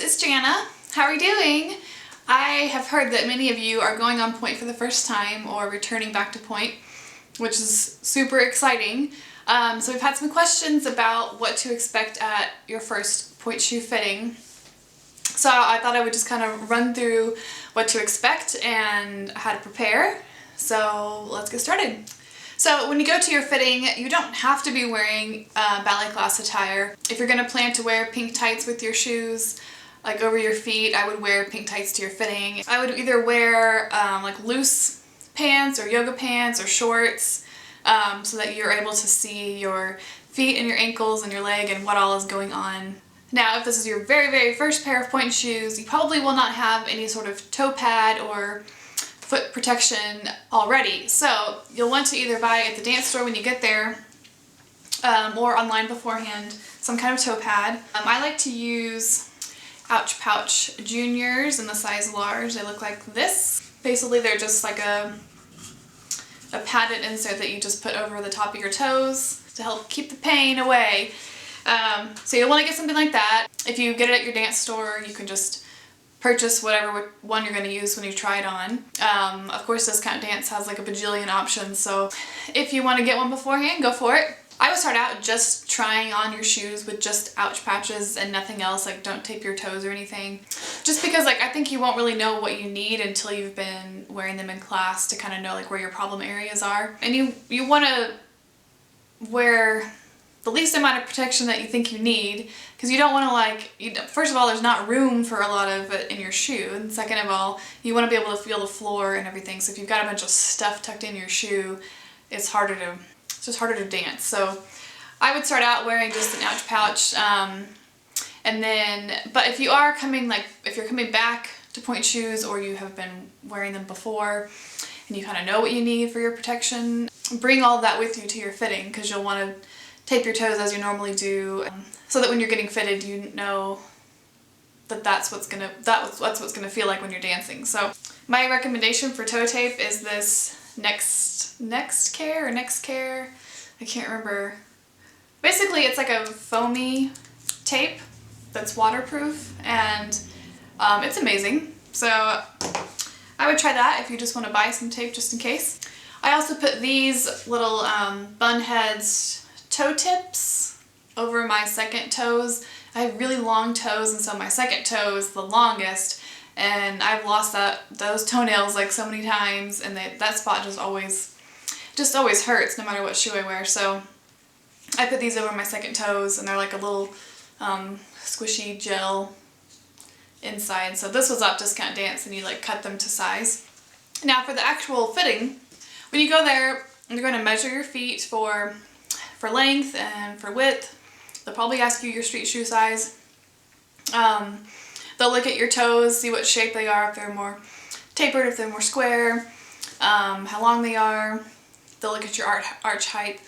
it's Jana. How are you doing? I have heard that many of you are going on Pointe for the first time or returning back to Pointe, which is super exciting. So we've had some questions about what to expect at your first Pointe shoe fitting. So I thought I would just kind of run through what to expect and how to prepare. So let's get started. So when you go to your fitting, you don't have to be wearing ballet class attire. If you're going to plan to wear pink tights with your shoes, like over your feet, I would wear pink tights to your fitting. I would either wear like loose pants or yoga pants or shorts so that you're able to see your feet and your ankles and your leg and what all is going on. Now, if this is your very first pair of Pointe shoes, you probably will not have any sort of toe pad or foot protection already. So you'll want to either buy at the dance store when you get there or online beforehand some kind of toe pad. I like to use Ouch Pouch Juniors in the size large. They look like this. Basically they're just like a padded insert that you just put over the top of your toes to help keep the pain away. So you'll want to get something like that. If you get it at your dance store, you can just purchase whatever one you're going to use when you try it on. Of course, Discount Dance has like a bajillion options, so if you want to get one beforehand, go for it. I would start out just trying on your shoes with just ouch patches and nothing else, like don't tape your toes or anything. Just because like I think you won't really know what you need until you've been wearing them in class to kind of know like where your problem areas are. And you want to wear the least amount of protection that you think you need, because you don't want to like, first of all, there's not room for a lot of it in your shoe, and second of all, you want to be able to feel the floor and everything. So if you've got a bunch of stuff tucked in your shoe, it's just harder to dance. So I would start out wearing just an ouch pouch, and then, but if you are coming, like if you're coming back to Pointe shoes or you have been wearing them before and you kind of know what you need for your protection, bring all that with you to your fitting, because you'll want to tape your toes as you normally do, so that when you're getting fitted, you know that that's what's gonna feel like when you're dancing. So my recommendation for toe tape is this Next Care, I can't remember. Basically, it's like a foamy tape that's waterproof, and it's amazing. So I would try that if you just want to buy some tape just in case. I also put these little bun heads toe tips over my second toes. I have really long toes, and so my second toe is the longest, and I've lost those toenails like so many times, and that spot just always hurts no matter what shoe I wear. So I put these over my second toes, and they're like a little squishy gel inside. So this was off Discount Dance, and you like cut them to size. Now for the actual fitting, when you go there, you're going to measure your feet for length and for width. They'll probably ask you your street shoe size. They'll look at your toes, see what shape they are, if they're more tapered, if they're more square, how long they are. They'll look at your arch height,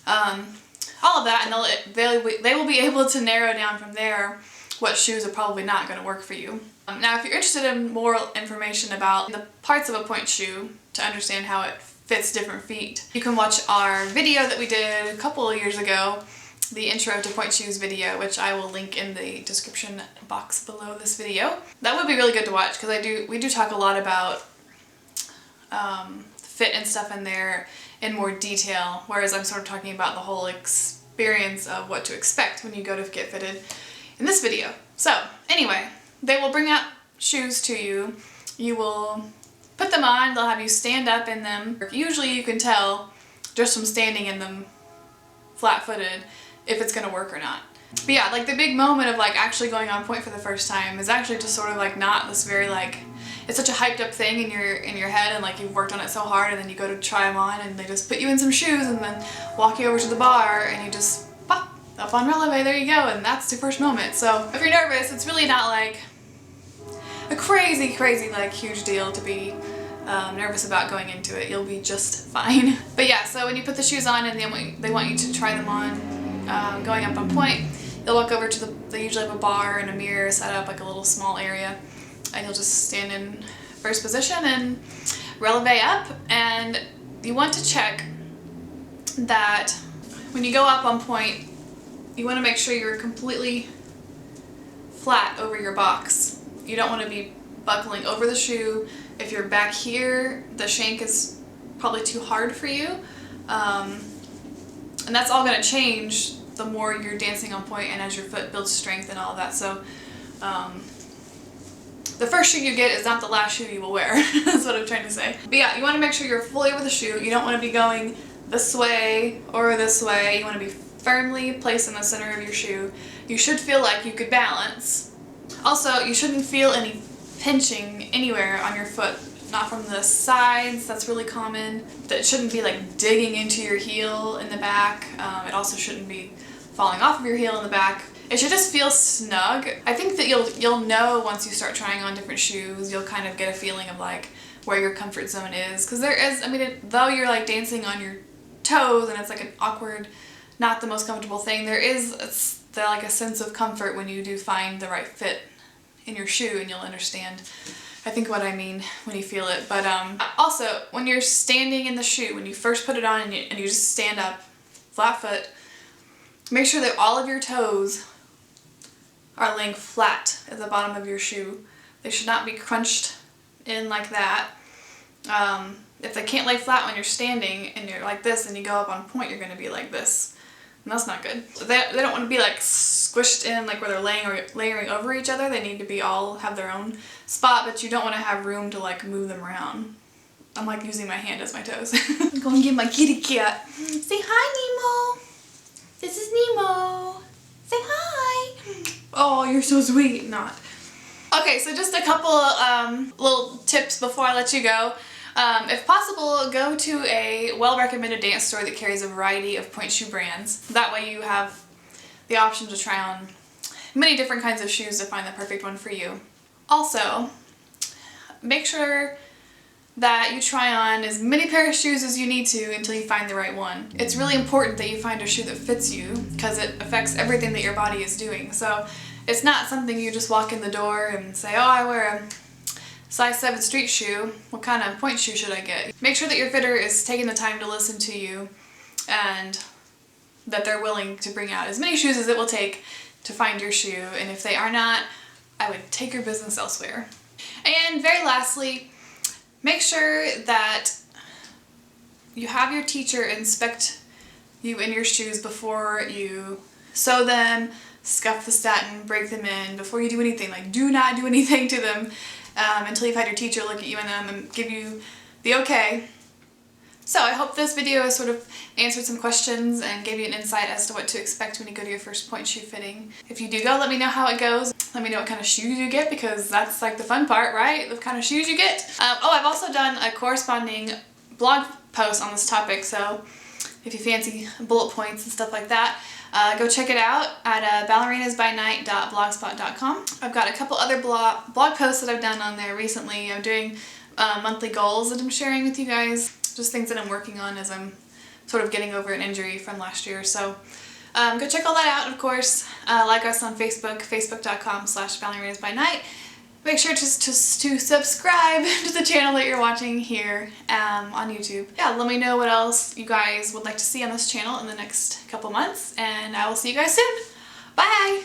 all of that, and they will be able to narrow down from there what shoes are probably not going to work for you. Now, if you're interested in more information about the parts of a Pointe shoe to understand how it fits different feet, you can watch our video that we did a couple of years ago, the intro to Pointe shoes video, which I will link in the description box below this video. That would be really good to watch, because we do talk a lot about fit and stuff in there in more detail, whereas I'm sort of talking about the whole experience of what to expect when you go to get fitted in this video. So anyway, they will bring out shoes to you. You will put them on, they'll have you stand up in them. Usually you can tell just from standing in them flat-footed if it's gonna work or not. But yeah, like the big moment of like actually going on Pointe for the first time is actually just sort of like not this very like, it's such a hyped up thing in your head, and like you've worked on it so hard, and then you go to try them on and they just put you in some shoes and then walk you over to the bar and you just pop up on releve, there you go, and that's your first moment. So if you're nervous, it's really not like a crazy like huge deal to be nervous about going into it. You'll be just fine. But yeah, so when you put the shoes on and they want you to try them on going up on Pointe, you'll walk over to they usually have a bar and a mirror set up, like a little small area, and you'll just stand in first position and releve up, and you want to check that when you go up on Pointe, you want to make sure you're completely flat over your box. You don't want to be buckling over the shoe. If you're back here, the shank is probably too hard for you. And that's all going to change the more you're dancing on point and as your foot builds strength and all of that. So the first shoe you get is not the last shoe you will wear. That's what I'm trying to say. But yeah, you want to make sure you're fully over the shoe. You don't want to be going this way or this way. You want to be firmly placed in the center of your shoe. You should feel like you could balance. Also, you shouldn't feel any pinching anywhere on your foot. Not from the sides, that's really common. That shouldn't be like digging into your heel in the back. It also shouldn't be falling off of your heel in the back. It should just feel snug. I think that you'll know once you start trying on different shoes, you'll kind of get a feeling of like where your comfort zone is. Because there is, I mean, though you're like dancing on your toes and it's like an awkward, not the most comfortable thing, there is like a sense of comfort when you do find the right fit in your shoe, and you'll understand, I think, what I mean when you feel it. But also, when you're standing in the shoe, when you first put it on and you just stand up, flat foot, make sure that all of your toes are laying flat at the bottom of your shoe. They should not be crunched in like that. If they can't lay flat when you're standing and you're like this and you go up on point, you're going to be like this. And that's not good. They don't want to be like squished in like where they're layering over each other. They need to be all have their own spot, but you don't want to have room to like move them around. I'm like using my hand as my toes. I'm going to get my kitty cat. Say hi, Nemo. This is Nemo. Say hi. Oh, you're so sweet. Not. Okay, so just a couple little tips before I let you go. If possible, go to a well-recommended dance store that carries a variety of pointe shoe brands. That way you have the option to try on many different kinds of shoes to find the perfect one for you. Also, make sure that you try on as many pair of shoes as you need to until you find the right one. It's really important that you find a shoe that fits you because it affects everything that your body is doing. So it's not something you just walk in the door and say, oh, I wear a size 7 street shoe. What kind of pointe shoe should I get? Make sure that your fitter is taking the time to listen to you and that they're willing to bring out as many shoes as it will take to find your shoe. And if they are not, I would take your business elsewhere. And very lastly, make sure that you have your teacher inspect you in your shoes before you sew them, scuff the satin, break them in, before you do anything. Like, do not do anything to them until you've had your teacher look at you in them and give you the okay. So I hope this video has sort of answered some questions and gave you an insight as to what to expect when you go to your first pointe shoe fitting. If you do go, let me know how it goes. Let me know what kind of shoes you get, because that's like the fun part, right? The kind of shoes you get. Oh, I've also done a corresponding blog post on this topic, so if you fancy bullet points and stuff like that, go check it out at ballerinasbynight.blogspot.com. I've got a couple other blog posts that I've done on there recently. I'm doing monthly goals that I'm sharing with you guys, just things that I'm working on as I'm sort of getting over an injury from last year. So go check all that out. Of course, like us on Facebook, facebook.com/ballerinasbynight. Make sure to subscribe to the channel that you're watching here on YouTube. Yeah, let me know what else you guys would like to see on this channel in the next couple months, and I will see you guys soon. Bye!